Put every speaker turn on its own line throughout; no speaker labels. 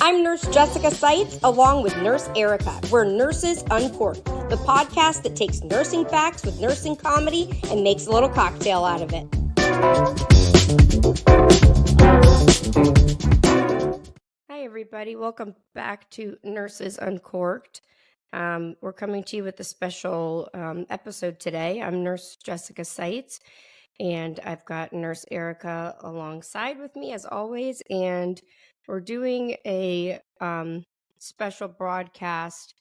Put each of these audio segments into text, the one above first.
I'm Nurse Jessica Seitz, along with Nurse Erica. We're Nurses Uncorked, the podcast that takes nursing facts with nursing comedy and makes a little cocktail out of it. Hi, everybody. Welcome back to Nurses Uncorked. We're coming to you with a special episode today. I'm Nurse Jessica Seitz, and I've got Nurse Erica alongside with me as always, and we're doing a special broadcast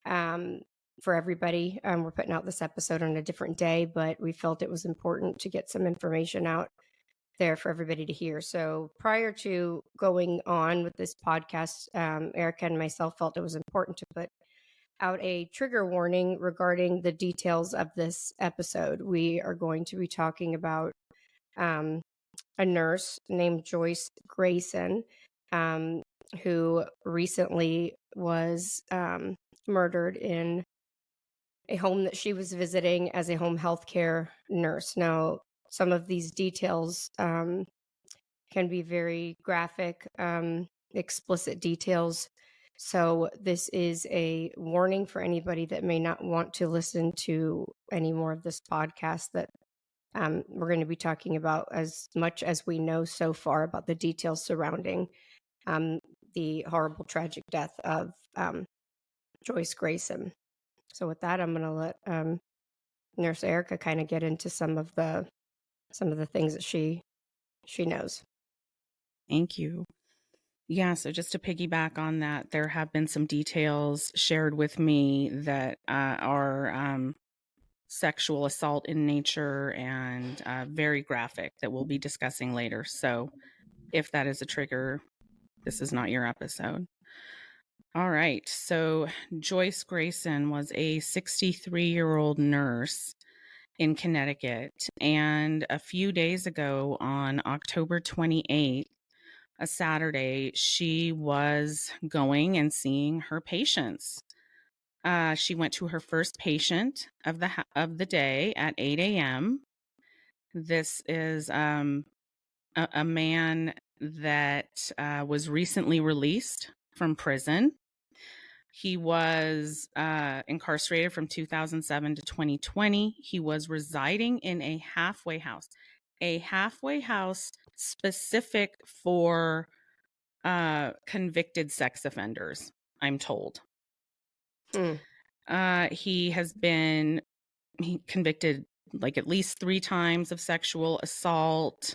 for everybody. We're putting out this episode on a different day, but we felt it was important to get some information out there for everybody to hear. So prior to going on with this podcast, Erica and myself felt it was important to put out a trigger warning regarding the details of this episode. We are going to be talking about a nurse named Joyce Grayson, who recently was murdered in a home that she was visiting as a home health care nurse. Now, some of these details can be very graphic, explicit details. So this is a warning for anybody that may not want to listen to any more of this podcast, that we're going to be talking about as much as we know so far about the details surrounding the horrible, tragic death of Joyce Grayson. So with that, I'm going to let Nurse Erica kind of get into some of the things that she knows.
Thank you. Yeah, so just to piggyback on that, there have been some details shared with me that are sexual assault in nature and very graphic that we'll be discussing later. So if that is a trigger, this is not your episode. All right. So Joyce Grayson was a 63-year-old nurse in Connecticut. And a few days ago, on October 28th, a Saturday, she was going and seeing her patients. She went to her first patient of the day at 8 a.m. This is a man that was recently released from prison. He was incarcerated from 2007 to 2020. He was residing in a halfway house specific for convicted sex offenders, I'm told. He has been convicted like at least 3 times of sexual assault.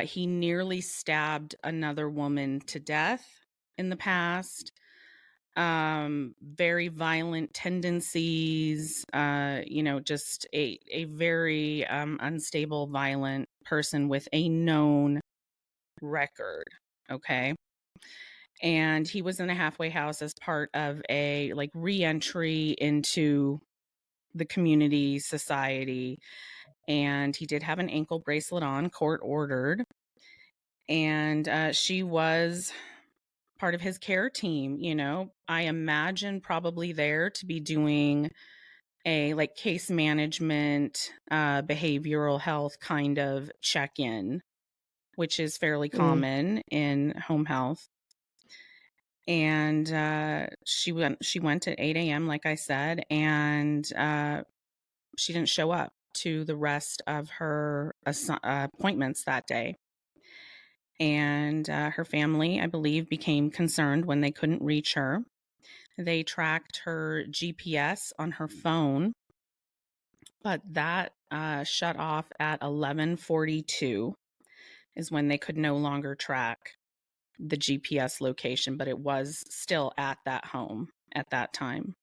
He nearly stabbed another woman to death in the past. Very violent tendencies, just a very unstable, violent person with a known record. Okay. And he was in a halfway house as part of a re-entry into the community society. And he did have an ankle bracelet on, court ordered. And she was part of his care team. I imagine probably there to be doing a case management, behavioral health kind of check-in, which is fairly common in home health. And she went at 8 a.m., like I said, and she didn't show up to the rest of her appointments that day. And her family, I believe, became concerned when they couldn't reach her. They tracked her GPS on her phone, but that shut off at 11:42 is when they could no longer track the GPS location, but it was still at that home at that time.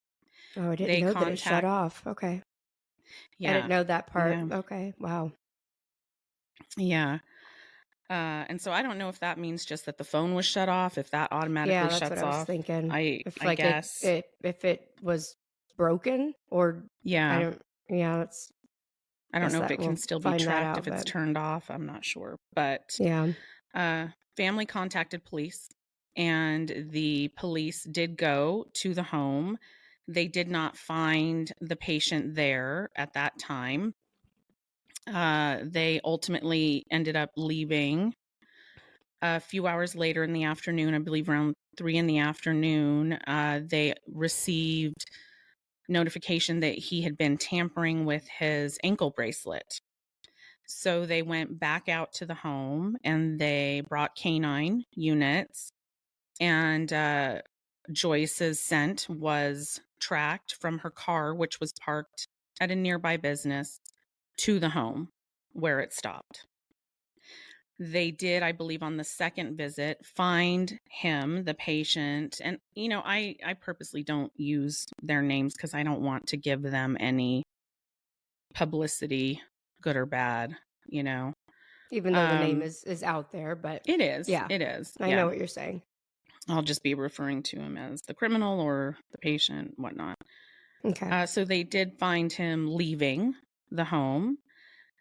Oh, I didn't know that it shut off. Okay. Yeah. I didn't know that part. Yeah. Okay. Wow.
Yeah. And so I don't know if that means just that the phone was shut off, if that automatically shuts off. Yeah, that's what I was thinking. I guess.
If it was broken or...
Yeah.
I don't
know if it can still be tracked if it's turned off. I'm not sure. But
yeah.
Family contacted police, and the police did go to the home. They did not find the patient there at that time. They ultimately ended up leaving A few hours later in the afternoon, I believe around 3 in the afternoon, they received notification that he had been tampering with his ankle bracelet. So they went back out to the home and they brought canine units, and Joyce's scent was tracked from her car, which was parked at a nearby business, to the home where it stopped. They did, I believe, on the second visit, find him, the patient. And, I purposely don't use their names because I don't want to give them any publicity, good or bad, you know.
Even though the name is out there, but
It is.
yeah,
It is.
I
Yeah.
know what you're saying.
I'll just be referring to him as the criminal or the patient, whatnot.
Okay.
So they did find him leaving the home.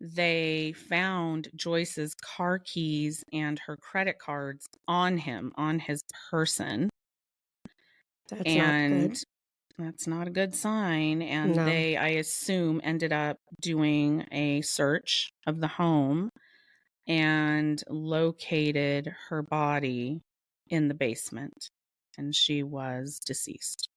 They found Joyce's car keys and her credit cards on him, on his person.
That's not
And
good.
that's not a good sign. And
No.
they, I assume, ended up doing a search of the home and located her body in the basement. And she was deceased.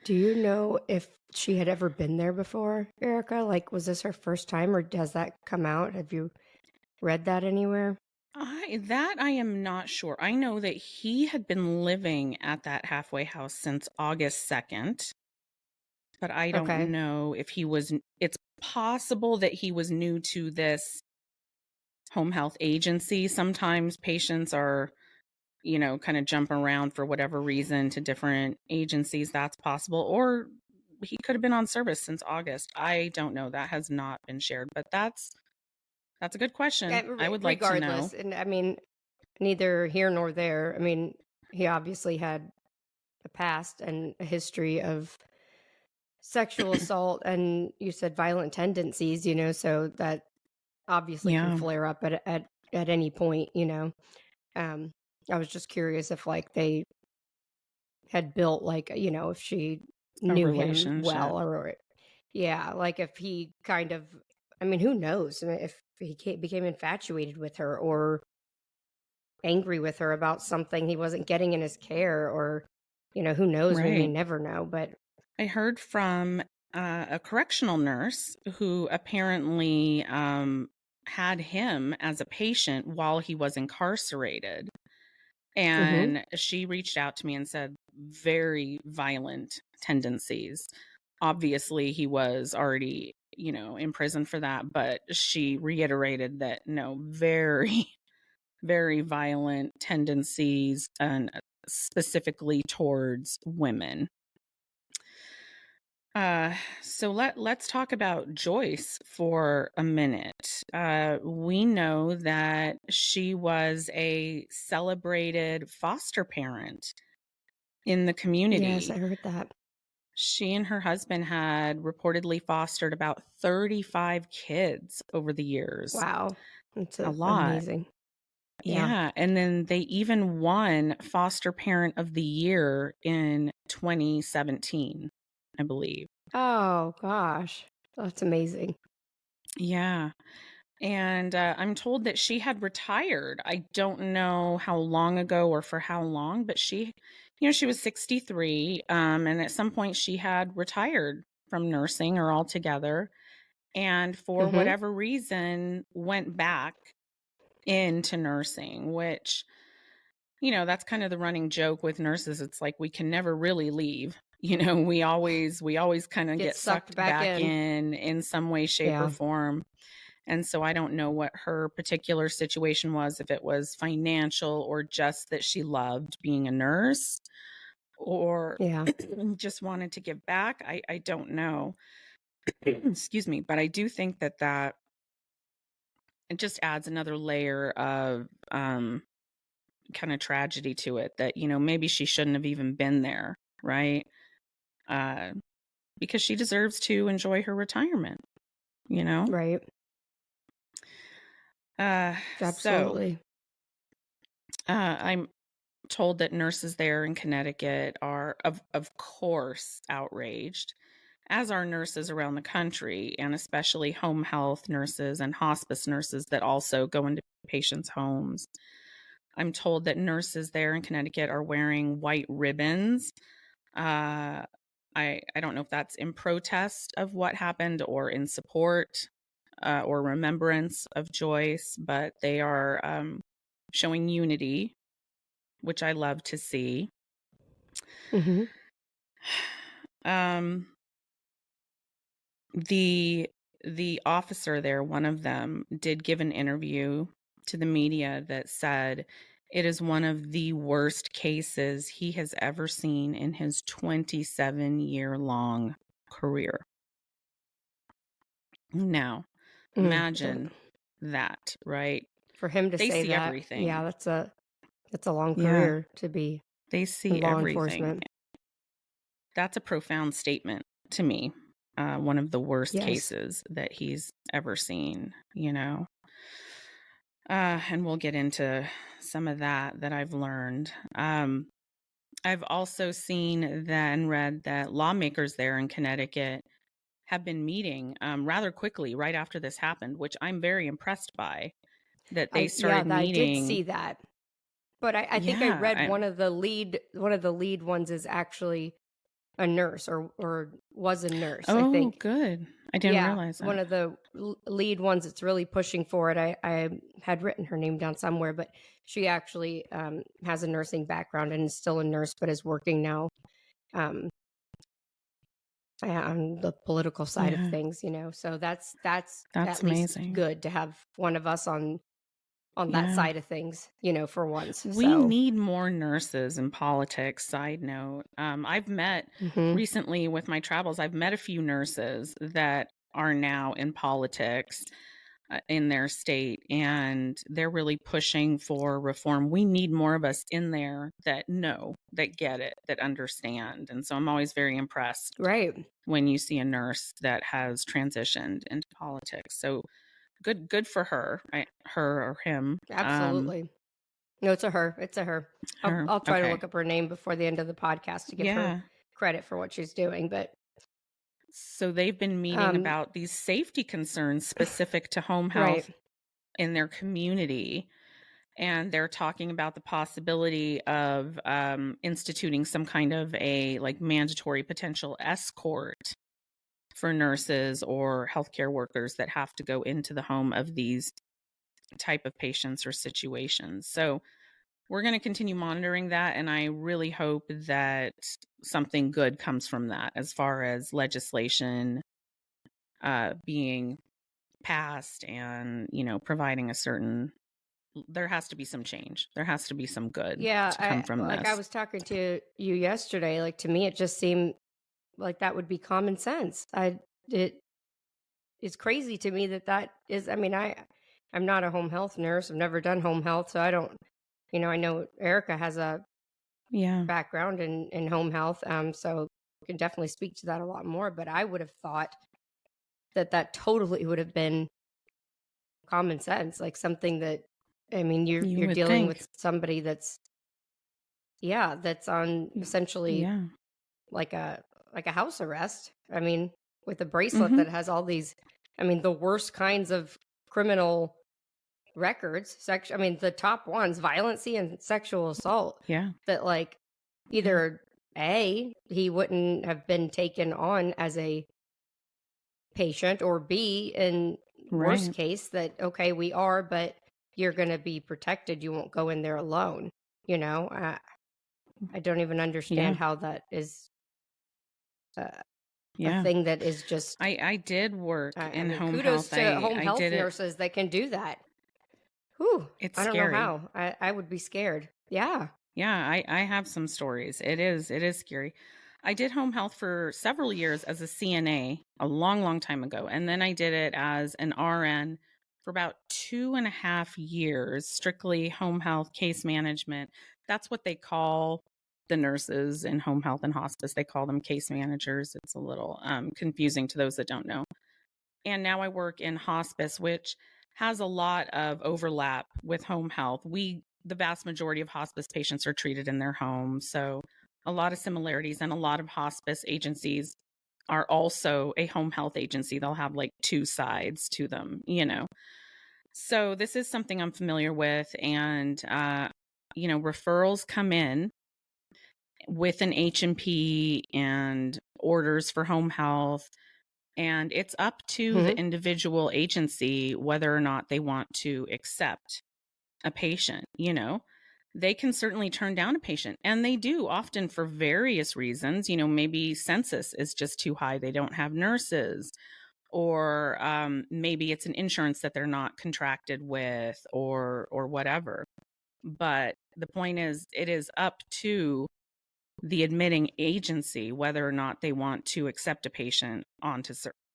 Do you know if she had ever been there before, Erica? Like, was this her first time, or does that come out? Have you read that anywhere?
I am not sure. I know that he had been living at that halfway house since August 2nd, but I don't
Okay.
know if it's possible that he was new to this home health agency. Sometimes patients are, kind of jump around for whatever reason to different agencies. That's possible. Or he could have been on service since August. I don't know. That has not been shared, but that's a good question. I would like to know.
Regardless, and I mean, neither here nor there. I mean, he obviously had a past and a history of sexual assault, and you said violent tendencies, so that obviously can
Yeah,
flare up at any point, I was just curious if like they had built like, if she
a
knew him
relationship.
well, or yeah, like if he kind of, I mean, who knows? I mean, if he became infatuated with her or angry with her about something he wasn't getting in his care, or, who knows? We may
Right.
never know, but
I heard from a correctional nurse who apparently had him as a patient while he was incarcerated.
mhm.
And she reached out to me and said, very violent tendencies. Obviously, he was already, in prison for that. But she reiterated that, no, very, very violent tendencies, and specifically towards women. So let's talk about Joyce for a minute. We know that she was a celebrated foster parent in the
Yes,
community.
I heard that.
She and her husband had reportedly fostered about 35 kids over the years.
Wow. It's
A lot.
amazing. Yeah.
Yeah. And then they even won Foster Parent of the Year in 2017, I believe.
Oh gosh, that's amazing.
Yeah. And I'm told that she had retired. I don't know how long ago or for how long, but she was 63. And at some point she had retired from nursing or altogether. And for
Mhm.
whatever reason, went back into nursing, which, that's kind of the running joke with nurses. It's like we can never really leave. We always kind of
Get
get
sucked
sucked
back
back
in.
in some way, shape, or
Yeah.
form. And so I don't know what her particular situation was, if it was financial or just that she loved being a nurse or
Yeah.
just wanted to give back. I don't know. Excuse me. But I do think that it just adds another layer of kind of tragedy to it, that, maybe she shouldn't have even been there. Right. Uh, because she deserves to enjoy her retirement, you know?
Right.
So
Absolutely.
I'm told that nurses there in Connecticut are, of course, outraged, as are nurses around the country, and especially home health nurses and hospice nurses that also go into patients' homes. I'm told that nurses there in Connecticut are wearing white ribbons. I don't know if that's in protest of what happened or in support or remembrance of Joyce, but they are showing unity, which I love to see.
Mm-hmm.
The officer there, one of them, did give an interview to the media that said it is one of the worst cases he has ever seen in his 27-year-long career. Now, imagine that, right?
For him to
They
say
see
that,
everything.
yeah, that's a long
Yeah,
career to be
they
in
see
law
everything.
enforcement.
That's a profound statement to me. One of the worst
Yes.
cases that he's ever seen, you know. And we'll get into some of that I've learned. I've also seen and read that lawmakers there in Connecticut have been meeting rather quickly right after this happened, which I'm very impressed by. That they started
I did
meeting.
see that, but I think I read one of the lead ones is actually a nurse or was a nurse. I
Oh,
think.
good. I didn't realize that.
One of the lead ones that's really pushing for it. I had written her name down somewhere, but she actually has a nursing background and is still a nurse, but is working now on the political side of things. You know, so that's at least
amazing.
good to have one of us on that side of things. You know, for once.
We need more nurses in politics. Side note, I've met recently with my travels. I've met a few nurses that are now in politics in their state, and they're really pushing for reform. We need more of us in there that know, that get it, that understand. And so I'm always very impressed,
right,
when you see a nurse that has transitioned into politics. So good for her, her or him.
absolutely. No, it's a her. It's a her. I'll try to look up her name before the end of the podcast to give her credit for what she's doing. But
so they've been meeting about these safety concerns specific to home health in their community. And they're talking about the possibility of instituting some kind of a mandatory potential escort for nurses or healthcare workers that have to go into the home of these type of patients or situations. So we're going to continue monitoring that, and I really hope that something good comes from that as far as legislation being passed and, providing a certain, there has to be some change. There has to be some good to come from this.
I was talking to you yesterday, to me, it just seemed like that would be common sense. It's crazy to me that is, I'm not a home health nurse. I've never done home health. So I don't, I know Erica has a background in home health. So we can definitely speak to that a lot more, but I would have thought that totally would have been common sense, something that, you're dealing with somebody that's on essentially like a house arrest. With a bracelet that has all these, the worst kinds of criminal records, the top ones, violency and sexual assault.
Yeah.
That either A, he wouldn't have been taken on as a patient, or B, in worst case, that, okay, we are, but you're going to be protected. You won't go in there alone. I don't even understand how that is a thing that is just.
I did work in home
kudos
health.
to home health nurses that can do that. Whew,
it's
I don't
scary.
know how. I would be scared. Yeah.
Yeah, I have some stories. It is scary. I did home health for several years as a CNA a long, long time ago. And then I did it as an RN for about 2.5 years, strictly home health case management. That's what they call the nurses in home health and hospice. They call them case managers. It's a little confusing to those that don't know. And now I work in hospice, which has a lot of overlap with home health. The vast majority of hospice patients are treated in their home. So a lot of similarities, and a lot of hospice agencies are also a home health agency. They'll have two sides to them, So this is something I'm familiar with, and referrals come in with an H&P and orders for home health, and it's up to
Hmm.
the individual agency whether or not they want to accept a patient. They can certainly turn down a patient, and they do often for various reasons. Maybe census is just too high, they don't have nurses, or maybe it's an insurance that they're not contracted with, or whatever. But the point is, it is up to the admitting agency whether or not they want to accept a patient onto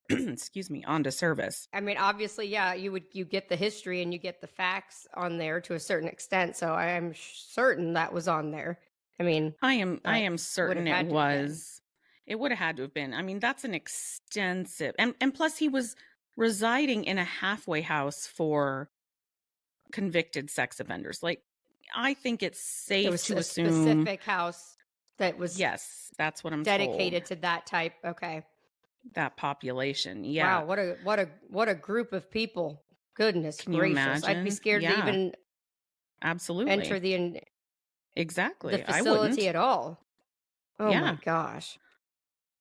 excuse me, onto service.
I mean, obviously, yeah, you get the history and you get the facts on there to a certain extent. So I am certain that was on there. I mean,
I am
would have
certain it
had to have been.
was. It would have had to have been. I mean, that's an extensive, and plus he was residing in a halfway house for convicted sex offenders. Like, I think it's
There
safe
was
to
a
assume.
specific house that was
Yes, that's what I'm told.
dedicated to that type. Okay.
That population. Yeah.
Wow, what a group of people. Goodness
Can you
gracious. I'd be
imagine?
scared to
Yeah,
even enter
absolutely.
the
Exactly. I
facility
wouldn't.
at all. Oh my
Yeah.
gosh.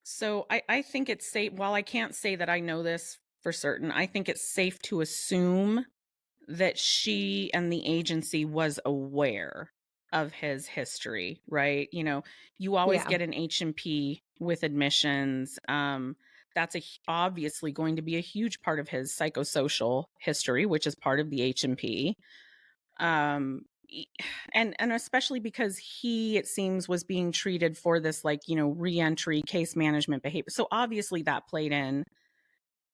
So I think it's safe. While I can't say that I know this for certain, I think it's safe to assume that she and the agency was aware of his history, right? You always
Yeah.
get an H&P with admissions. That's obviously going to be a huge part of his psychosocial history, which is part of the H&P. Um, e- and especially because it seems, was being treated for this, like, reentry case management behavior. So obviously that played in.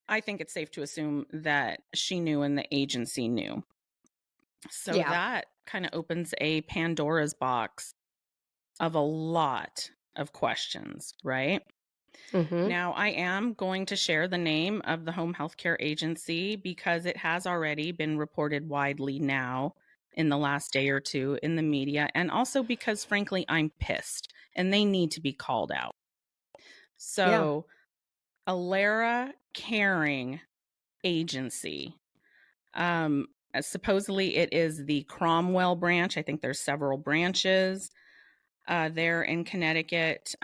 I think it's safe to assume that she knew and the agency knew. So
Yeah.
that kind of opens a Pandora's box of a lot of questions, right?
Mhm.
Now, I am going to share the name of the home healthcare agency because it has already been reported widely now in the last day or two in the media, and also because, frankly, I'm pissed and they need to be called out.
Yeah.
So, Alara Caring Agency. Supposedly it is the Cromwell branch. I think there's several branches there in Connecticut.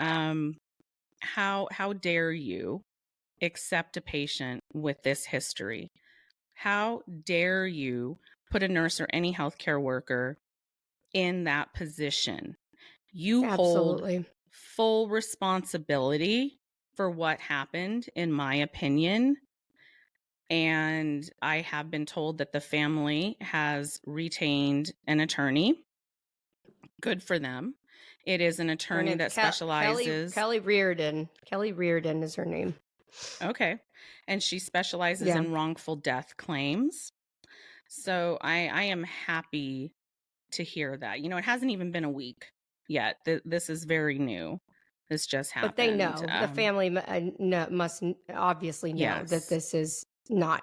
How dare you accept a patient with this history? How dare you put a nurse or any healthcare worker in that position? You hold
Absolutely.
full responsibility for what happened, in my opinion. And I have been told that the family has retained an attorney. Good for them. It is an
Her
attorney
name's
that specializes.
Kelly Reardon. Kelly Reardon is her name.
Okay. And she specializes
Yeah.
in wrongful death claims. So I am happy to hear that. It hasn't even been a week yet. This is very new. This just
But they
happened.
know. The family must obviously know that
Yes.
this is not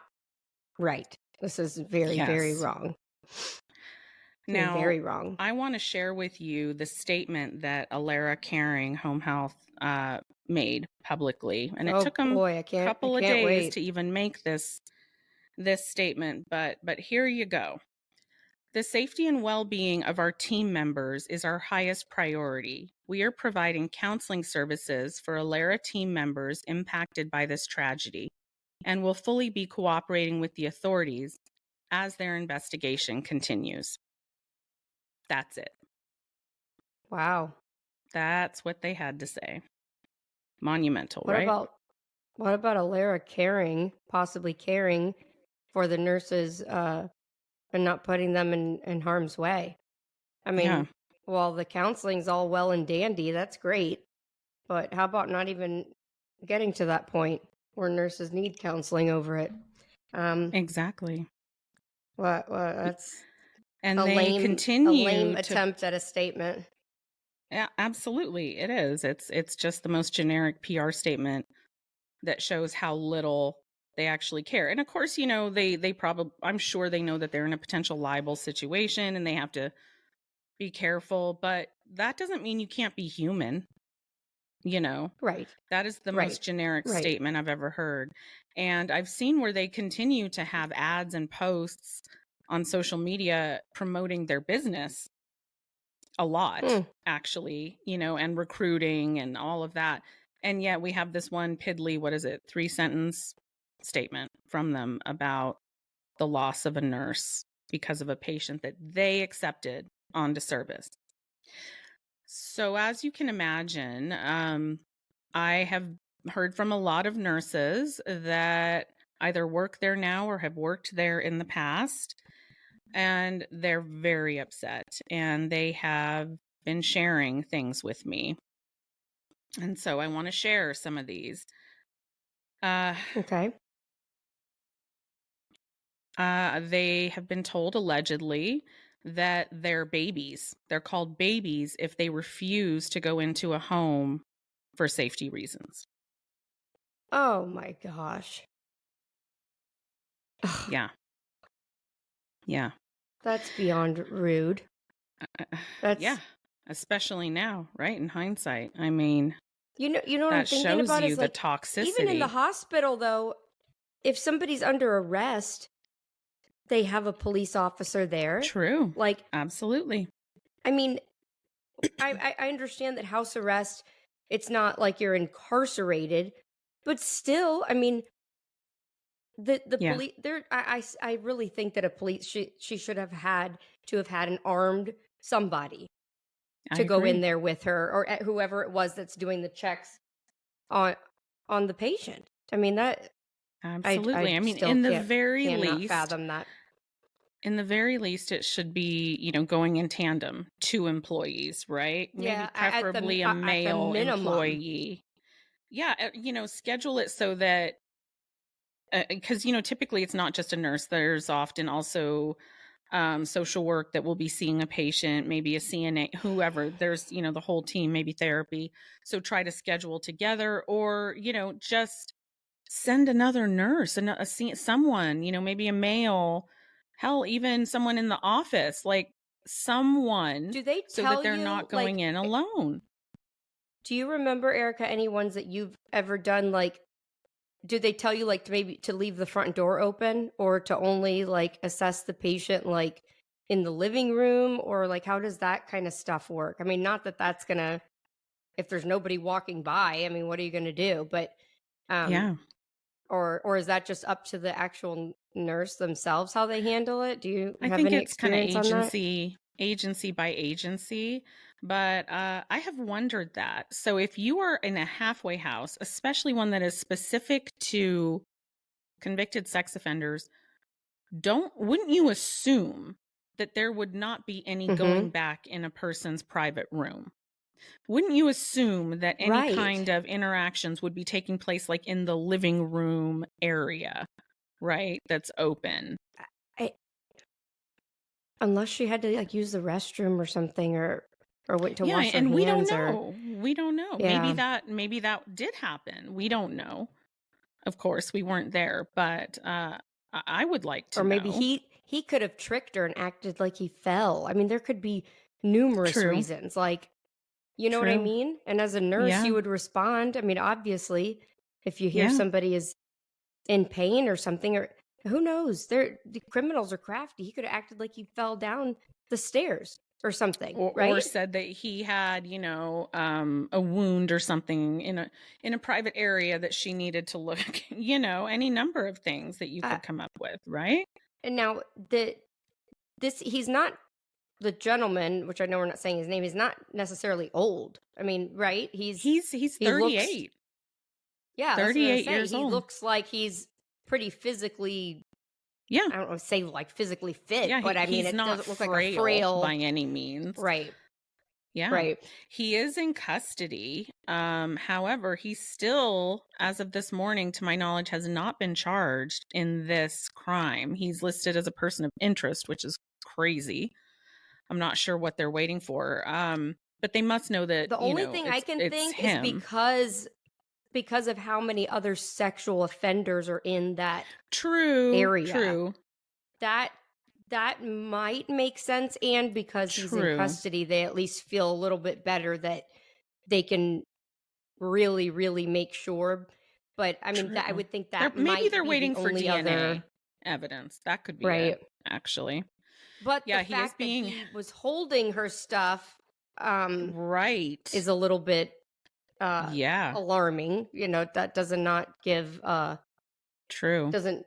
right. This is very, very
Yes.
wrong.
Now,
Very wrong.
I want to share with you the statement that Alara Caring Home Health made publicly, and it
Oh
took them
boy,
a
I
couple of
can't
days
wait.
to even make this statement. But here you go. The safety and well-being of our team members is our highest priority. We are providing counseling services for Alara team members impacted by this tragedy, and will fully be cooperating with the authorities as their investigation continues. That's it.
Wow.
That's what they had to say. Monumental,
What
right?
about Alara possibly caring for the nurses and not putting them in harm's way? I
Yeah,
mean, while the counseling's all well and dandy, that's great. But how about not even getting to that point where nurses need counseling over it? Um,
exactly.
that's
And
a
they
lame
continue to.
attempt at a statement.
Yeah, absolutely. It is. It's just the most generic PR statement that shows how little they actually care. And of course, they probably, I'm sure they know that they're in a potential libel situation and they have to be careful, but that doesn't mean you can't be human. you know.
Right.
That is the
Right.
most generic
Right.
statement I've ever heard. And I've seen where they continue to have ads and posts on social media promoting their business a lot,
Hmm.
actually, and recruiting and all of that. And yet we have this one piddly, what is it, 3-sentence statement from them about the loss of a nurse because of a patient that they accepted onto service. So, as you can imagine, I have heard from a lot of nurses that either work there now or have worked there in the past, and they're very upset and they have been sharing things with me. And so I want to share some of these.
Okay.
They have been told allegedly that they're called babies if they refuse to go into a home for safety reasons.
Oh my gosh. Ugh,
Yeah. Yeah.
that's beyond rude.
Yeah.
That's
Especially now, right? In hindsight. I mean,
you know what I'm
that
thinking
shows
about
you
is
the
like even in the
toxicity.
hospital though, if somebody's under arrest, they have a police officer there.
True.
Like,
Absolutely.
I mean, I understand that house arrest, it's not like you're incarcerated, but still, I mean, the
Yeah.
police there I really think that a police she should have had to have had an armed somebody
I
to go in
agree.
there with her or whoever it was that's doing the checks on the patient. I mean that
Absolutely.
I
I mean,
still cannot fathom that.
in the very least, it should be, going in tandem, 2 employees, right? Maybe
Yeah, at
preferably a
at the
male
minimum.
employee. Yeah, schedule it so that because typically it's not just a nurse. There's often also social work that will be seeing a patient, maybe a CNA, whoever. There's the whole team, maybe therapy. So try to schedule together, or just send another nurse and someone, maybe a male, hell, even someone in the office, like someone,
Do they
so that
tell
they're
you
not going
like
in alone.
do you remember, Erica, any ones that you've ever done like do they tell you like to maybe to leave the front door open or to only like assess the patient like in the living room or like how does that kind of stuff work? I mean, not that that's going to if there's nobody walking by, I mean, what are you going to do? But um
Yeah.
or is that just up to the actual nurse themselves how they handle it? Do you
I
have
think
any
it's kind of
experience on that?
agency by agency, but I have wondered that. So if you are in a halfway house, especially one that is specific to convicted sex offenders, wouldn't you assume that there would not be any
Mhm.
going back in a person's private room? Wouldn't you assume that any
Right.
kind of interactions would be taking place like in the living room area, right? That's open.
I, unless she had to like use the restroom or something or went to
Yeah,
wash her
and we don't
hands or
know. We don't know. Maybe
yeah.
that did happen. We don't know. Of course, we weren't there, but I would like to
Or maybe
know.
he could have tricked her and acted like he fell. I mean, there could be numerous
True.
reasons. Like, you know what I
True.
mean? And as a nurse,
Yeah.
you would respond. I mean, obviously, if you hear
Yeah.
somebody is in pain or something, or who knows, the criminals are crafty. He could have acted like he fell down the stairs or something,
Or
right?
said that he had, a wound or something in a private area that she needed to look, any number of things that you
Uh,
could come up with, right?
and now he's not the gentleman, which I know we're not saying his name. He's not necessarily old. I mean, right?
He's
He looks
38.
Yeah, that's what I was
38
saying.
years
He
old.
looks like he's pretty physically,
Yeah.
I don't want to say like physically fit,
Yeah,
but I mean,
he's
it
not
doesn't look like a
frail by
frail,
any means.
right,
Yeah.
right.
He is in custody. However, he still, as of this morning, to my knowledge, has not been charged in this crime. He's listed as a person of interest, which is crazy. I'm not sure what they're waiting for. But they must know that,
The only thing I can
it's
think is
him.
because of how many other sexual offenders are in that
True,
area.
true,
That that might make sense, and because he's in
true.
custody, they at least feel a little bit better that they can really, really make sure. But I mean, I
True.
would think that
Maybe
might
they're
be the
waiting for
only
DNA
other,
evidence. That could be it,
right?
actually.
But the
Yeah, he is
fact that
being
he was holding her stuff
right.
is a little bit
Yeah,
alarming. That does not give
true.
doesn't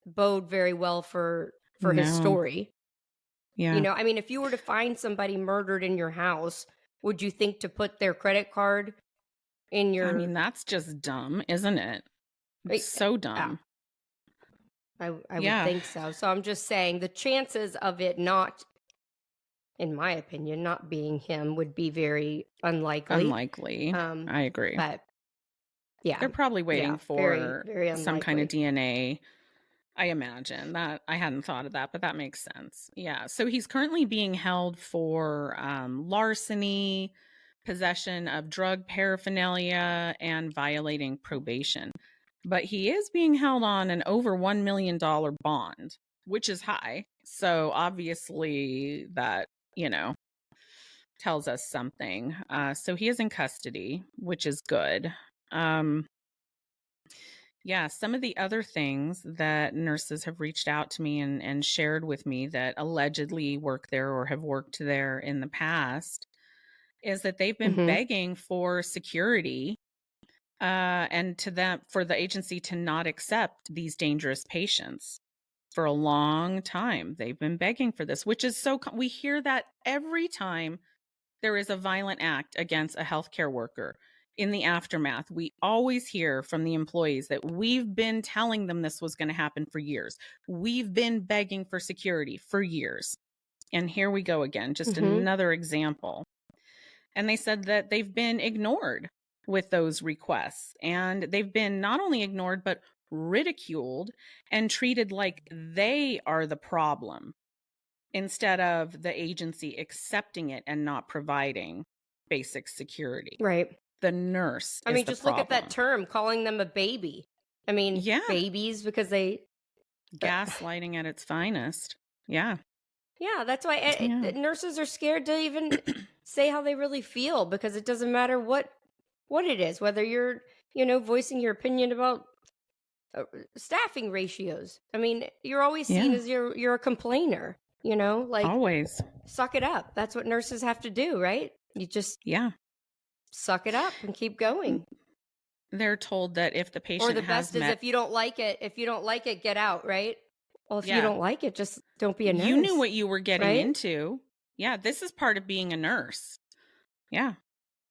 bode very well for his
No.
story.
Yeah.
I mean, if you were to find somebody murdered in your house, would you think to put their credit card in
I mean,
your
that's just dumb, isn't it? It's
eh,
so
yeah,
dumb.
I would
Yeah,
think so. So I'm just saying the chances of it not, in my opinion, not being him would be very unlikely.
unlikely.
Um,
I agree.
but yeah,
They're probably waiting
yeah, very,
for
very
some kind of
unlikely.
DNA. I imagine that. I hadn't thought of that, but that makes sense. Yeah. So he's currently being held for larceny, possession of drug paraphernalia, and violating probation. But he is being held on an over $1 million bond, which is high. So obviously that, you know, tells us something. So he is in custody, which is good. Um, yeah, some of the other things that nurses have reached out to me and shared with me that allegedly work there or have worked there in the past is that they've been
Hmm.
begging for security and to them for the agency to not accept these dangerous patients for a long time. They've been begging for this, which is we hear that every time there is a violent act against a healthcare worker. In the aftermath, we always hear from the employees that we've been telling them this was going to happen for years. We've been begging for security for years. And here we go again, just
Hmm.
another example. And they said that they've been ignored with those requests. And they've been not only ignored, but ridiculed and treated like they are the problem instead of the agency accepting it and not providing basic security.
Right.
The nurse
I
is
mean,
the
just look at that
problem.
term, calling them a baby. I mean,
Yeah,
babies because they. Uh,
gaslighting at its finest. Yeah,
yeah, that's why
yeah,
nurses are scared to even say how they really feel because it doesn't matter what it is, whether you're voicing your opinion about staffing ratios. I mean, you're always seen
yeah,
as you're a complainer. Like
always.
suck it up. That's what nurses have to do, right? You just
Yeah.
suck it up and keep going.
They're told that if the
Or
patient
the
has
best is
met,
if you don't like it, get out, right? Well, if you
yeah,
don't like it, just don't be a
you knew
nurse,
what you were getting
right?
into. Yeah, this is part of being a nurse. Yeah,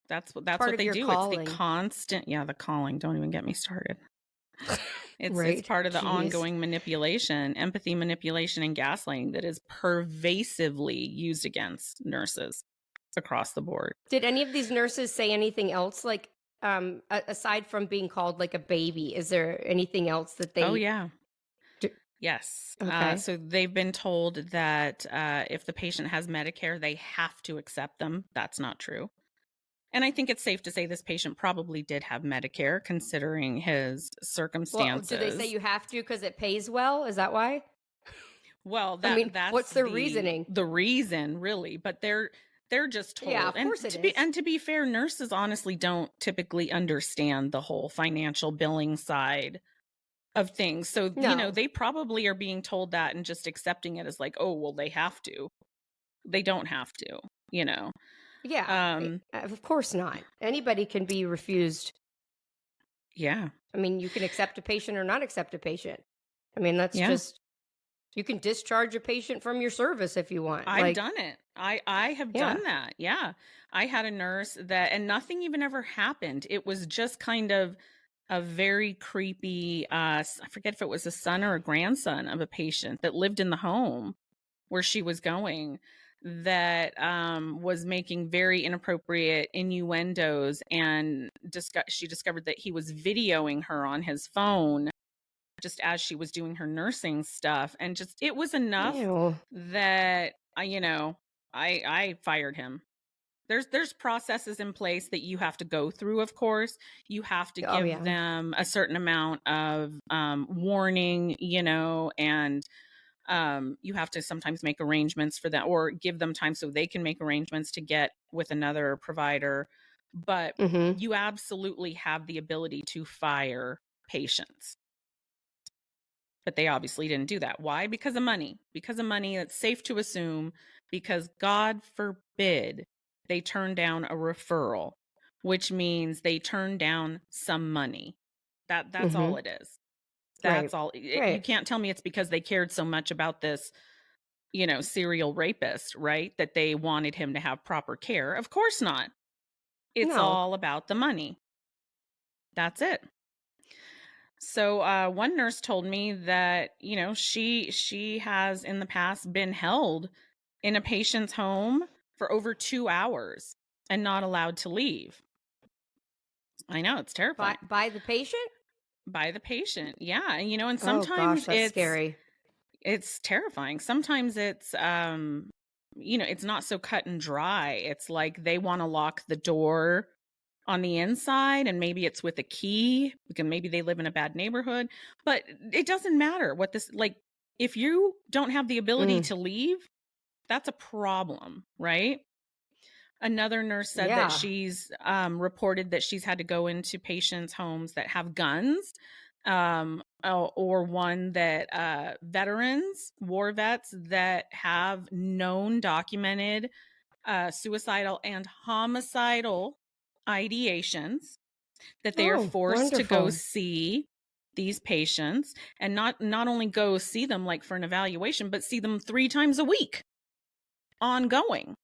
It's
that's
part
what
of
they
your
do. It's the
calling,
constant, yeah, the calling. Don't even get me started. It's
right?
part of the
Jeez.
ongoing manipulation, empathy manipulation, and gaslighting that is pervasively used against nurses across the board.
Did any of these nurses say anything else, like aside from being called like a baby? Is there anything else that
Oh
they?
yeah,
Do?
yes.
Okay.
So they've been told that if the patient has Medicare, they have to accept them. That's not true. And I think it's safe to say this patient probably did have Medicare, considering his
Well, do they say
circumstances.
you have to because it pays well? Is that why?
Well,
I mean,
that's
what's their reasoning?
the reason, really. But they're just
Yeah,
told,
of
and
course it is.
to be fair, nurses honestly don't typically understand the whole financial billing side of things. So
No.
they probably are being told that and just accepting it as like, oh, well, they have to. They don't have to. You know.
Yeah, of course not. Anybody can be refused.
Yeah,
I mean, you can accept a patient or not accept a patient. I mean, that's
yeah.
just you can discharge a patient from your service if you want.
I've
Like,
done it. I have
yeah.
done that. Yeah. I had a nurse that and nothing even ever happened. It was just kind of a very creepy I forget if it was a son or a grandson of a patient that lived in the home where she was going that was making very inappropriate innuendos and she discovered that he was videoing her on his phone just as she was doing her nursing stuff, and just it was enough
Ew.
that I fired him. There's processes in place that you have to go through. Of course, you have to
Oh
give
yeah.
them a certain amount of warning, and you have to sometimes make arrangements for that or give them time so they can make arrangements to get with another provider. but
Mm-hmm.
you absolutely have the ability to fire patients. But they obviously didn't do that. Why? Because of money. Because of money, it's safe to assume, because God forbid they turn down a referral, which means they turn down some money. That's
Mm-hmm.
all it is.
Right.
That's all. You
Right.
can't tell me it's because they cared so much about this, serial rapist, right? That they wanted him to have proper care. Of course not. It's
No.
all about the money. That's it. So one nurse told me that she has in the past been held in a patient's home for over 2 hours and not allowed to leave. I know, it's terrifying.
By the patient?
By the patient, yeah. And
Oh gosh,
sometimes
that's scary.
it's terrifying. Sometimes it's not so cut and dry. It's like they want to lock the door on the inside, and maybe it's with a key because maybe they live in a bad neighborhood, but it doesn't matter what this, like, if you don't have the ability
Mm.
to leave, that's a problem, right? Another nurse said that
Yeah.
she's reported that she's had to go into patients' homes that have guns, or one that veterans, war vets that have known documented suicidal and homicidal ideations, that they are
Oh,
forced to go
wonderful.
see these patients, and not only go see them like for an evaluation, but see them 3 times a week, ongoing,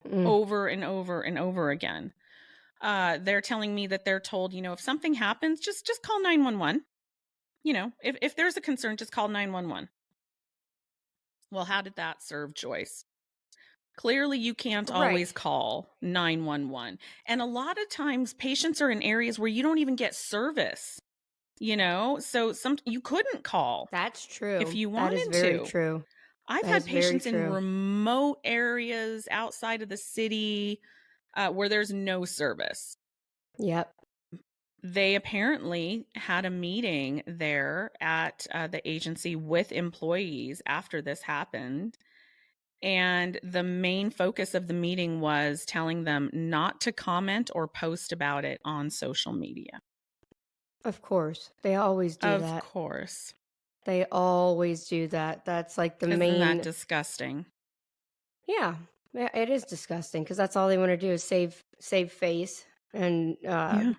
Mm.
over and over and over again. They're telling me that they're told, if something happens, just call 911. If there's a concern, just call 911. Well, how did that serve Joyce? Clearly, you can't always
Right.
call 911. And a lot of times patients are in areas where you don't even get service, so you couldn't call
That's
if
true.
you
That is
wanted
very
to.
true.
I've
That
had
is very
patients in
true.
remote areas outside of the city where there's no service.
Yep.
They apparently had a meeting there at the agency with employees after this happened. And the main focus of the meeting was telling them not to comment or post about it on social media.
Of course. They always do
Of
that.
course.
They always do that. That's like the
Isn't that
main.
disgusting?
Yeah. Yeah, it is disgusting because that's all they want to do is save face and
Yeah.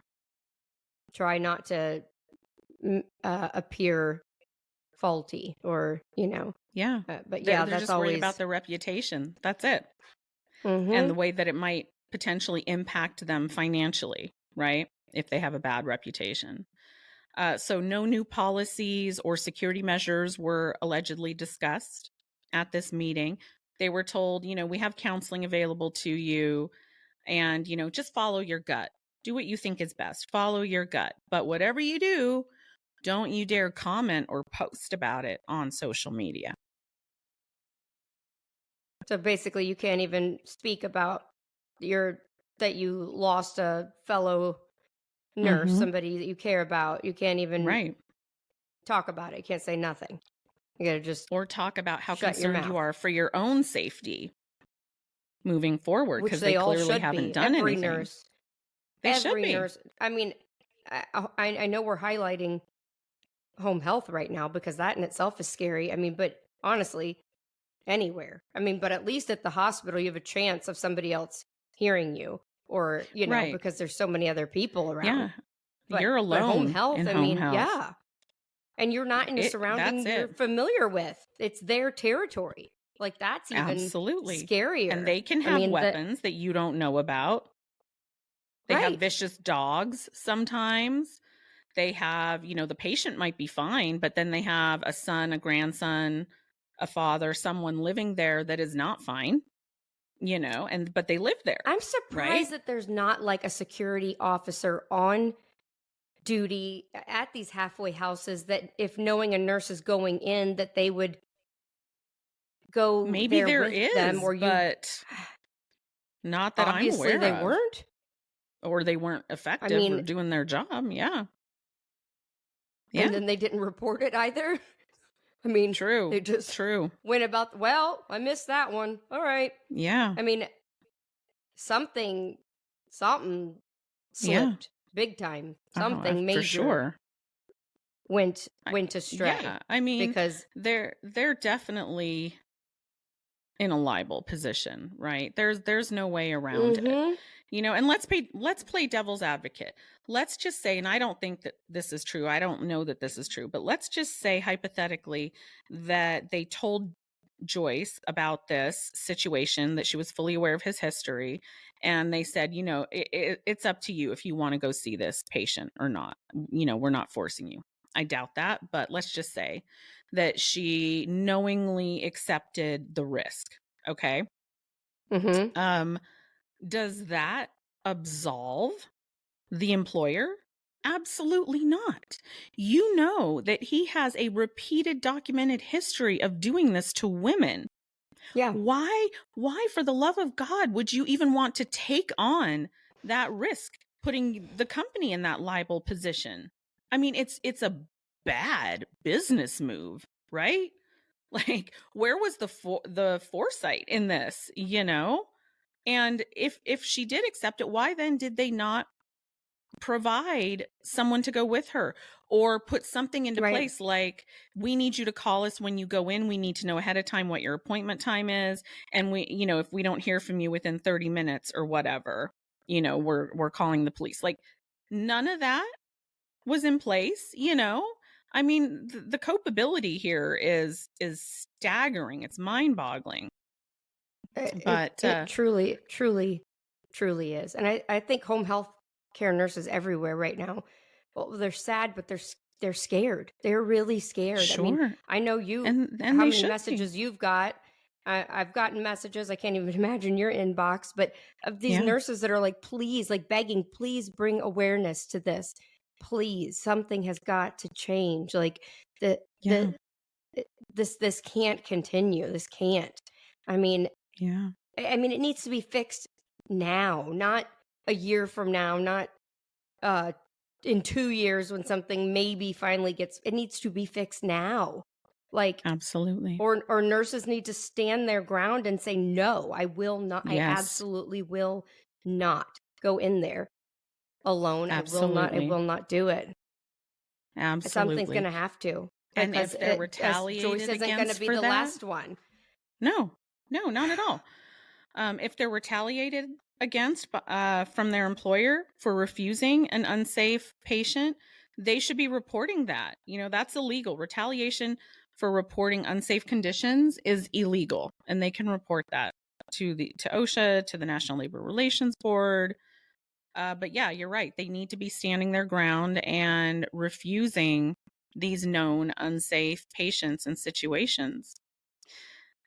try not to appear faulty or
Yeah.
but
They're,
yeah,
they're
that's
just worried about
always.
their reputation. That's it. And
Mm-hmm.
the way that it might potentially impact them financially, right? If they have a bad reputation. So no new policies or security measures were allegedly discussed at this meeting. They were told, we have counseling available to you, and, just follow your gut. Do what you think is best. Follow your gut. But whatever you do, don't you dare comment or post about it on social media.
So basically, you can't even speak about your that you lost a fellow nurse,
Mm-hmm.
somebody that you care about. You can't even
Right.
talk about it. You can't say nothing. You gotta just
Or talk about how
shut your
concerned you
mouth,
are for your own safety moving forward,
which
because they
they all
clearly
should
haven't
be.
done anything. They should
Every
be.
nurse. I mean, I know we're highlighting home health right now because that in itself is scary. I mean, but honestly, anywhere. I mean, but at least at the hospital, you have a chance of somebody else hearing you, or
Right.
because there's so many other people around.
Yeah. You're
But home
alone
health,
in
I
home
mean,
health.
yeah. And you're not in the
That's
surrounding you're
it.
familiar with. It's their territory. Like that's even
Absolutely. And
scarier.
they can
I
have
mean, that
weapons that you don't know about. They have
right.
vicious dogs sometimes. They have, the patient might be fine, but then they have a son, a grandson, a father, someone living there that is not fine, but they live there,
I'm
right?
surprised that there's not like a security officer on duty at these halfway houses that if knowing a nurse is going in that they would go
Maybe
there
there
with them
is,
or you
but not that I'm
obviously
aware
they
of,
weren't.
or they weren't
I
effective or
mean,
doing their job. Yeah.
and
Yeah.
then they didn't report it either. I mean,
True.
they just
True.
went about, well, I missed that one. All right.
Yeah.
I mean, something something
Yeah.
slipped big time.
Oh,
Something
for
major
sure.
went
I,
astray
yeah. I mean,
because
they're definitely in a liable position, right? There's no way around it.
mm-hmm.
And let's play devil's advocate. Let's just say, and I don't think that this is true. I don't know that this is true, but let's just say hypothetically that they told Joyce about this situation, that she was fully aware of his history, and they said, it's up to you if you want to go see this patient or not. We're not forcing you. I doubt that, but let's just say that she knowingly accepted the risk. Okay.
Mm-hmm.
Does that absolve the employer? Absolutely not. You know that he has a repeated documented history of doing this to women.
Yeah.
Why, for the love of God, would you even want to take on that risk, putting the company in that liable position? I mean, it's a bad business move, right? Like, where was the foresight in this, And if she did accept it, why then did they not provide someone to go with her or put something into
Right.
place, like, we need you to call us when you go in. We need to know ahead of time what your appointment time is. And if we don't hear from you within 30 minutes or whatever, we're calling the police. Like, none of that was in place. I mean, the culpability here is staggering. It's mind-boggling. But
It truly, truly, truly is. And I think home health care nurses everywhere right now, well, they're sad, but they're scared. They're really scared.
sure.
I mean, I know you,
and
how
they
many
should be.
messages you've got. I've gotten messages. I can't even imagine your inbox, but of these
Yeah.
nurses that are like, please, like begging, please bring awareness to this. Please, something has got to change. Like
Yeah.
this can't continue. This can't. I mean,
Yeah.
it needs to be fixed now, not a year from now, not in 2 years when something maybe finally gets. It needs to be fixed now. Like,
Absolutely.
or nurses need to stand their ground and say, no, I will not.
Yes.
I absolutely will not go in there alone.
Absolutely.
I will not do it.
Absolutely.
Something's going to have to.
And
Because
if they're retaliated
Joyce isn't going to
against
be
for
the
that,
last one.
no, not at all. If they're retaliated against from their employer for refusing an unsafe patient, they should be reporting that. That's illegal. Retaliation for reporting unsafe conditions is illegal, and they can report that to OSHA, to the National Labor Relations Board. But yeah, you're right. They need to be standing their ground and refusing these known unsafe patients and situations.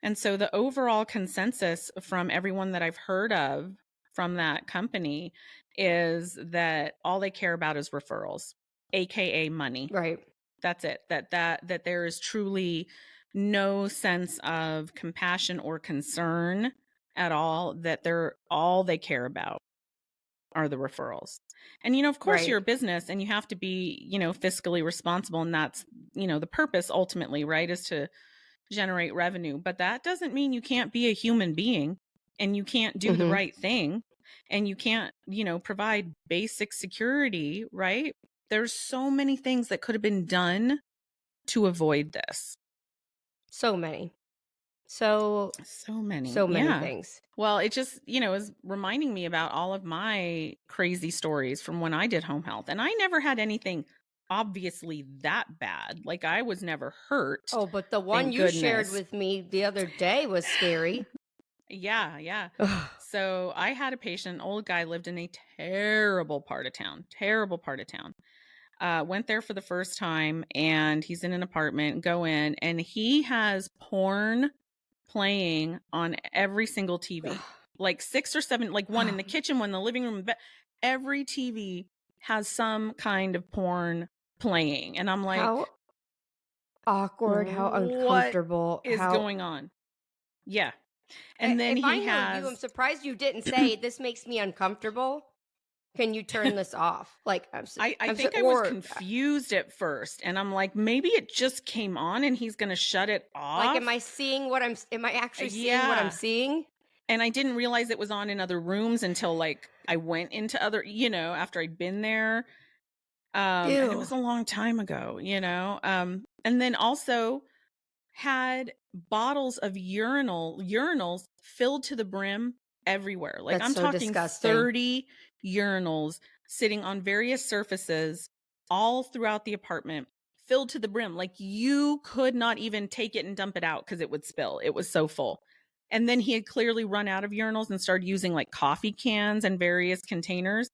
And so the overall consensus from everyone that I've heard of from that company is that all they care about is referrals, aka money.
Right.
That's it. That there is truly no sense of compassion or concern at all, that all they care about are the referrals. And of course,
Right.
you're a business and you have to be, fiscally responsible, and that's, the purpose ultimately, right, is to generate revenue. But that doesn't mean you can't be a human being and you can't do the right thing, and you can't, provide basic security, right? There's so many things that could have been done to avoid this.
So many. So
many
yeah. Things.
Well, it just, is reminding me about all of my crazy stories from when I did home health. And I never had anything obviously that bad. Like, I was never hurt.
Oh, but the one you shared with me the other day was scary.
Yeah. So I had a patient, an old guy, lived in a terrible part of town. Went there for the first time, and he's in an apartment. Go in, and he has porn playing on every single TV, like 6 or 7, like one in the kitchen, one in the living room. Every TV has some kind of porn playing. And I'm like,
how awkward, how uncomfortable.
What is going on? Yeah. And then
if I know you, I'm surprised you didn't say, this makes me uncomfortable. Can you turn this off? Like, I think I was
confused at first, and I'm like, maybe it just came on and he's going to shut it off.
Like, am I actually seeing what I'm seeing?
And I didn't realize it was on in other rooms until like I went into other, after I'd been there. And it was
Ew.
a long time ago, and then also had bottles of urinals filled to the brim everywhere. Like
That's
I'm
so
talking
disgusting.
30 urinals sitting on various surfaces all throughout the apartment, filled to the brim. Like you could not even take it and dump it out because it would spill. It was so full. And then he had clearly run out of urinals and started using like coffee cans and various containers.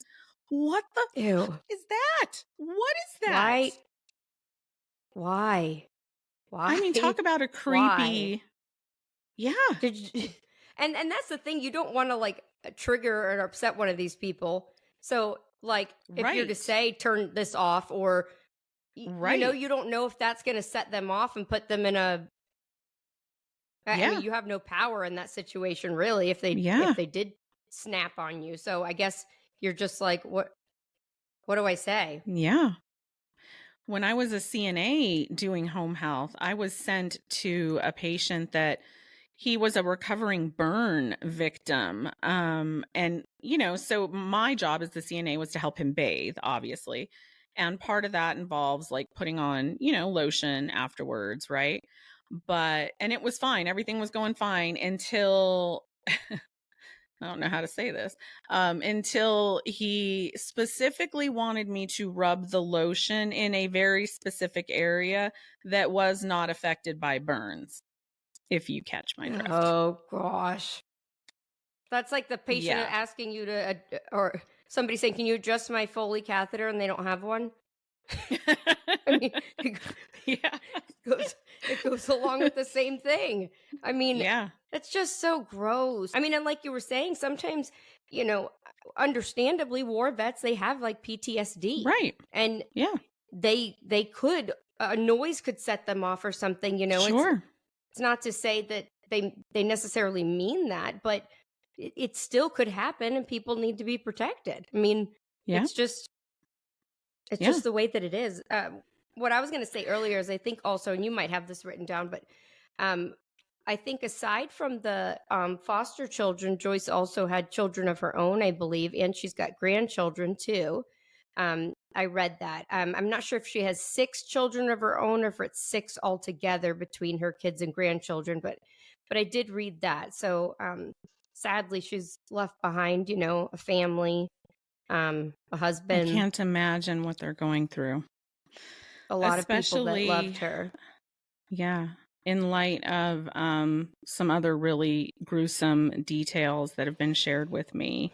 What the fuck
Ew.
is that? What is that?
Why? Why?
I mean,
Why?
talk about a
Why?
creepy. Yeah,
Did you, and that's the thing. You don't want to like trigger or upset one of these people. So like if you're to
right.
say turn this off or
Right.
you don't know if that's going to set them off and put them in a I
Yeah.
mean, you have no power in that situation really if
Yeah.
they did snap on you. So I guess you're just like what do I say?
Yeah. When I was a CNA doing home health, I was sent to a patient that he was a recovering burn victim. And, so my job as the CNA was to help him bathe, obviously. And part of that involves like putting on, lotion afterwards, right? And it was fine. Everything was going fine until I don't know how to say this, until he specifically wanted me to rub the lotion in a very specific area that was not affected by burns, if you catch my drift.
Oh gosh. That's like the patient
Yeah.
asking you to or somebody saying, "Can you adjust my Foley catheter?" and they don't have one. I mean,
Yeah.
it goes along with the same thing. I mean,
Yeah.
it's just so gross. I mean, and like you were saying, sometimes, you know, understandably, war vets they have like PTSD,
Right.
and
Yeah.
they could a noise could set them off or something.
Sure.
It's not to say that they necessarily mean that, but it still could happen, and people need to be protected. I mean,
Yeah.
it's just it's
Yeah.
just the way that it is. What I was going to say earlier is I think also, and you might have this written down, but um, I think aside from the foster children, Joyce also had children of her own, I believe, and she's got grandchildren too. I read that. I'm not sure if she has 6 children of her own or if it's 6 altogether between her kids and grandchildren, but I did read that. So sadly, she's left behind, a family, a
I
husband,
can't imagine what they're going through,
a lot of people that
especially,
loved her.
yeah, in light of some other really gruesome details that have been shared with me.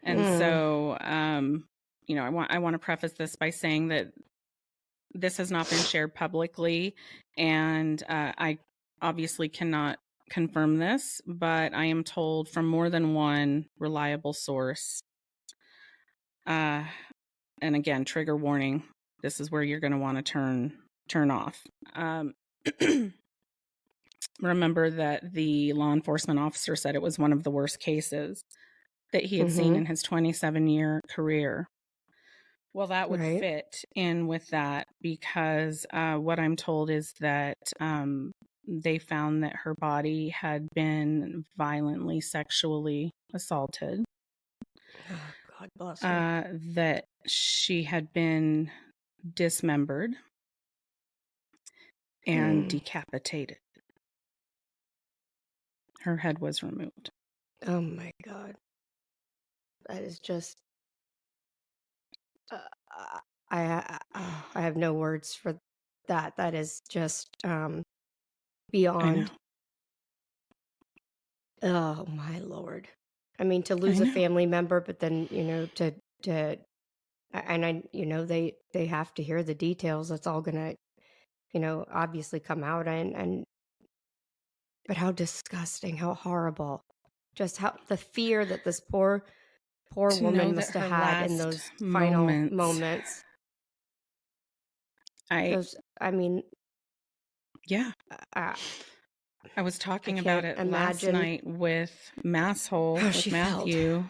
And
Mm.
so, I want to preface this by saying that this has not been shared publicly, and I obviously cannot confirm this, but I am told from more than one reliable source. And again, trigger warning. This is where you're going to want to turn off. Remember that the law enforcement officer said it was one of the worst cases that he had seen in his 27-year career. Well, that would
Right.
fit in with that because what I'm told is that they found that her body had been violently sexually assaulted,
Oh, God bless her.
that she had been dismembered and decapitated. Her head was removed.
Oh my God. That is just I have no words for that. That is just
I know.
beyond. Oh my Lord. I mean, to
I
lose a
know.
family member, but then, to and they have to hear the details. That's all gonna, obviously come out and but how disgusting, how horrible. Just how the fear that this poor
To know
woman
that
must have
her
had in
last
those final
moments,
moments.
I
Those, I mean,
yeah,
I,
I was
I
talking about
can't
it last
imagine
night with Masshole,
how
with
she felt.
Matthew,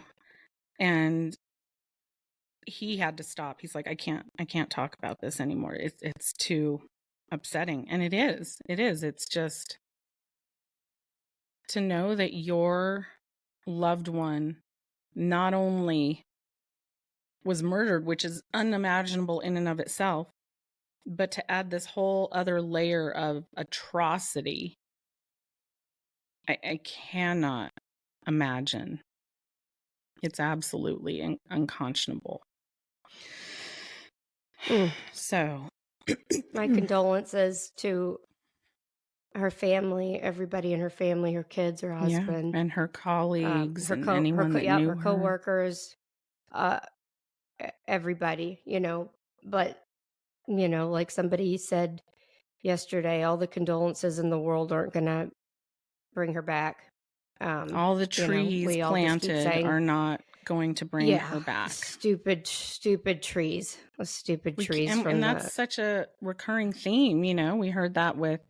and he had to stop. He's like, I can't talk about this anymore. It's too upsetting. And it is. It's just to know that your loved one not only was murdered, which is unimaginable in and of itself, but to add this whole other layer of atrocity, I cannot imagine. It's absolutely unconscionable. So,
My condolences to her family, everybody in her family, her kids, her husband,
and her colleagues and anyone that knew
her coworkers, everybody, but like somebody said yesterday, all the condolences in the world aren't going to bring her back.
All the trees
we all just keep
planted
saying,
are not going to bring her back.
Stupid trees. Stupid trees.
And that's such a recurring theme, we heard that with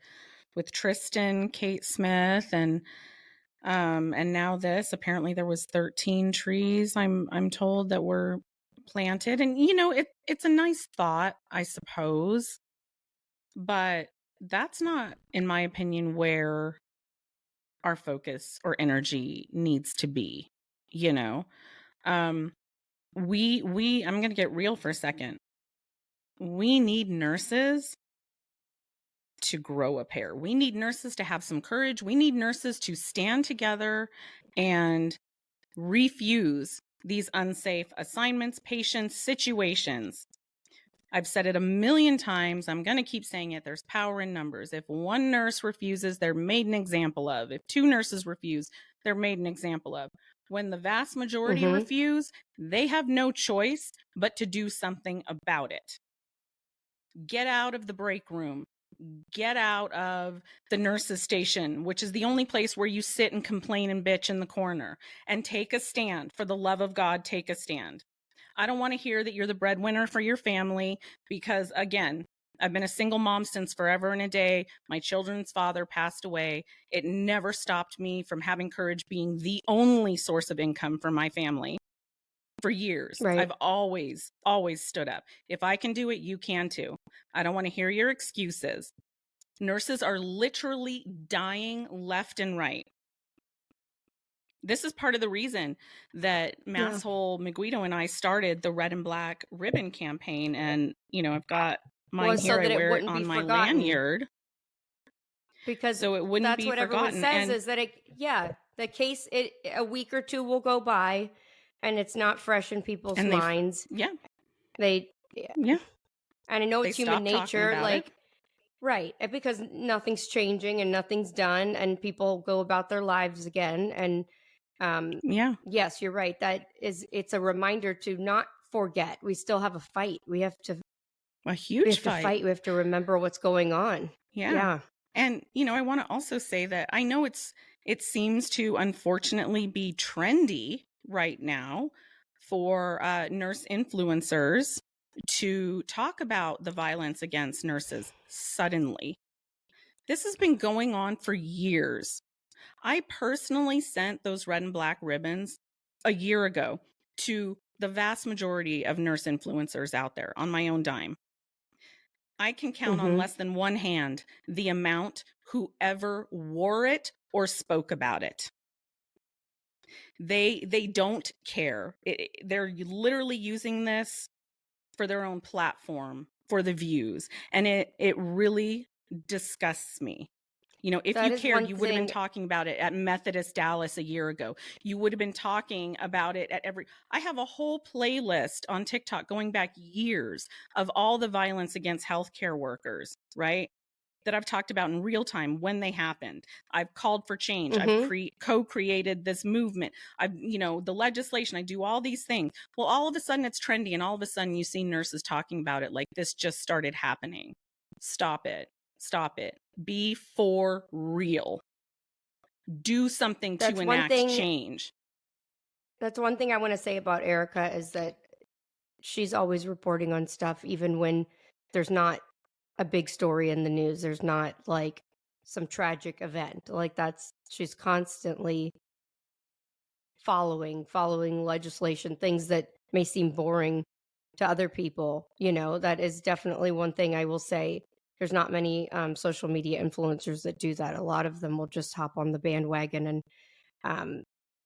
Tristan, Kate Smith, and now this. Apparently there was 13 trees, I'm told, that were planted. And it's a nice thought, I suppose, but that's not, in my opinion, where our focus or energy needs to be. I'm going to get real for a second. We need nurses to grow a pair. We need nurses to have some courage. We need nurses to stand together and refuse these unsafe assignments, patients, situations. I've said it a million times. I'm going to keep saying it. There's power in numbers. If one nurse refuses, they're made an example of. If two nurses refuse, they're made an example of. When the vast majority refuse, they have no choice but to do something about it. Get out of the break room. Get out of the nurse's station, which is the only place where you sit and complain and bitch in the corner, and take a stand. For the love of God, take a stand. I don't want to hear that you're the breadwinner for your family because, again, I've been a single mom since forever and a day. My children's father passed away. It never stopped me from having courage being the only source of income for my family for years.
Right.
I've always stood up. If I can do it, you can too. I don't want to hear your excuses. Nurses are literally dying left and right. This is part of the reason that Masshole McGuido and I started the Red and Black Ribbon campaign. And, I've got mine here. I wear it on my lanyard.
Because
so it wouldn't be forgotten.
That's what everyone says, is that the case, a week or two will go by and it's not fresh in people's minds. And I know it's human nature, right, because nothing's changing and nothing's done and people go about their lives again. And yes, you're right. It's a reminder to not forget. We still have a fight. We have to fight. We have to remember what's going on. Yeah.
And, I want to also say that I know it seems to unfortunately be trendy right now for nurse influencers to talk about the violence against nurses suddenly. This has been going on for years. I personally sent those red and black ribbons a year ago to the vast majority of nurse influencers out there on my own dime. I can count on less than one hand the amount who ever wore it or spoke about it. They don't care. They're literally using this for their own platform, for the views. And it really disgusts me. If you cared, you would have been talking about it at Methodist Dallas a year ago. You would have been talking about it at I have a whole playlist on TikTok going back years of all the violence against healthcare workers, right? That I've talked about in real time when they happened. I've called for change. I've co-created this movement. The legislation, I do all these things. Well, all of a sudden it's trendy and all of a sudden you see nurses talking about it like this just started happening. Stop it. Be for real. Do something to enact change.
That's one thing I want to say about Erica is that she's always reporting on stuff, even when there's not a big story in the news. There's not some tragic event. She's constantly following legislation, things that may seem boring to other people. That is definitely one thing I will say. there's not many social media influencers that do that. A lot of them will just hop on the bandwagon and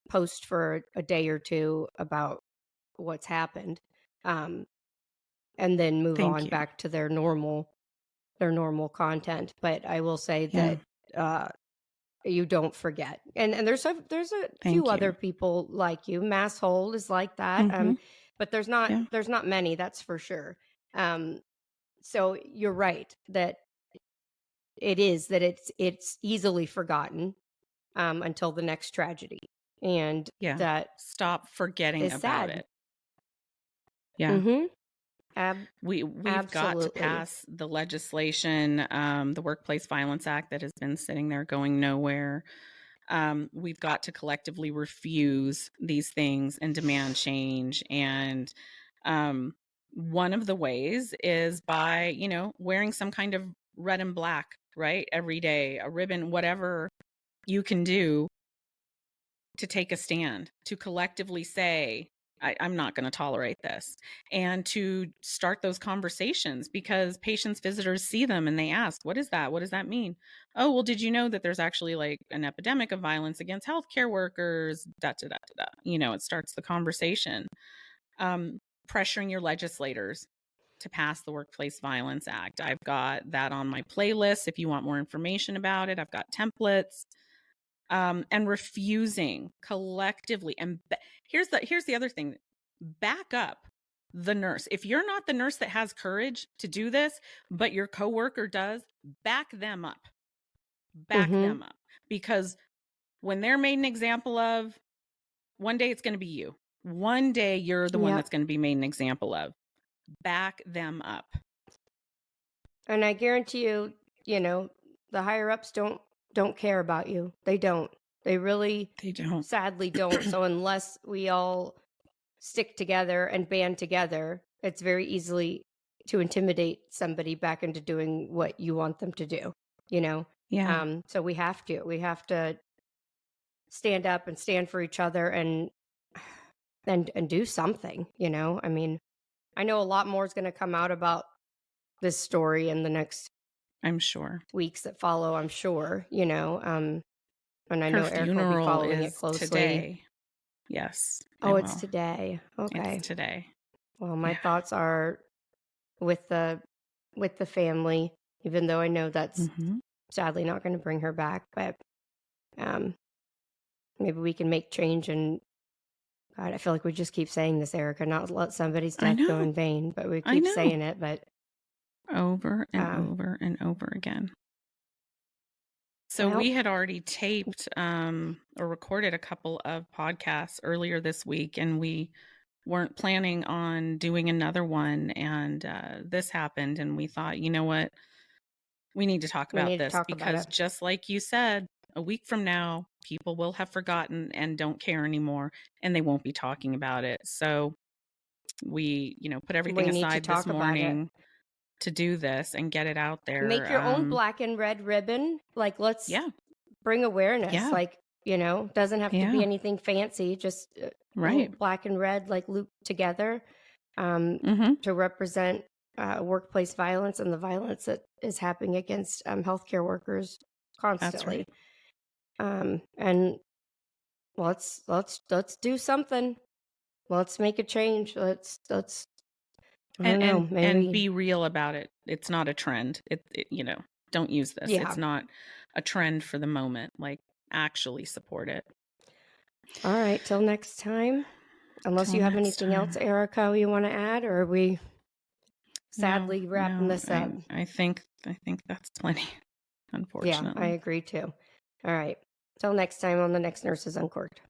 post for a day or two about what's happened, and then move
Thank
on
you.
back to their normal content. But I will say
Yeah.
that you don't forget. And there's a
Thank
few
you.
other people like you. Masshold is like that.
Mhm.
But there's
Yeah.
not many, that's for sure. So you're right that it's easily forgotten until the next tragedy. And
Yeah.
that
Stop forgetting
is
about
sad.
it. Yeah.
Mm-hmm.
We've got to
Absolutely.
pass the legislation, the Workplace Violence Act that has been sitting there going nowhere. We've got to collectively refuse these things and demand change. And one of the ways is by, wearing some kind of red and black, right? Every day, a ribbon, whatever you can do to take a stand, to collectively say, I'm not going to tolerate this, and to start those conversations, because patients, visitors see them and they ask, what is that? What does that mean? Oh, well, did you know that there's actually like an epidemic of violence against healthcare workers? It starts the conversation. Pressuring your legislators to pass the Workplace Violence Act. I've got that on my playlist. If you want more information about it, I've got templates. And refusing collectively. And here's the other thing: back up the nurse. If you're not the nurse that has courage to do this, but your coworker does, back them up. Back them up, because when they're made an example of, one day it's going to be you. One day you're the one that's going to be made an example of. Back them up.
And I guarantee you, the higher ups don't care about you. They don't. They really, sadly don't. So unless we all stick together and band together, it's very easily to intimidate somebody back into doing what you want them to do,
Yeah.
So we have to stand up and stand for each other and do something, I mean, I know a lot more is going to come out about this story in the next,
I'm sure,
weeks that follow, I'm sure, and I know Erica will be following it closely.
Today. Yes.
It's today. Okay.
It's today.
Well, my thoughts are with the family, even though I know that's sadly not going to bring her back, but maybe we can make change. And God, I feel like we just keep saying this, Erica, not let somebody's death go in vain, but we keep saying it, but
over and over and over again. So we had already taped or recorded a couple of podcasts earlier this week, and we weren't planning on doing another one. And this happened, and we thought, you know what? We need to talk about this, because just like you said, a week from now, people will have forgotten and don't care anymore, and they won't be talking about it. So we, put everything aside this morning to do this and get it out there.
Make your own black and red ribbon. Like, let's bring awareness.
Yeah.
Like, doesn't have to be anything fancy. Just black and red, like looped together to represent workplace violence and the violence that is happening against healthcare workers constantly. That's right. And let's do something. Let's make a change. Let's
and be real about it. It's not a trend. It don't use this.
Yeah.
It's not a trend for the moment. Like, actually support it.
All right. Till next time. Unless you have anything else, Erica, you want to add, or are we sadly wrapping this up?
I think that's plenty, unfortunately.
Yeah, I agree too. All right. Till next time on the next Nurses Uncorked.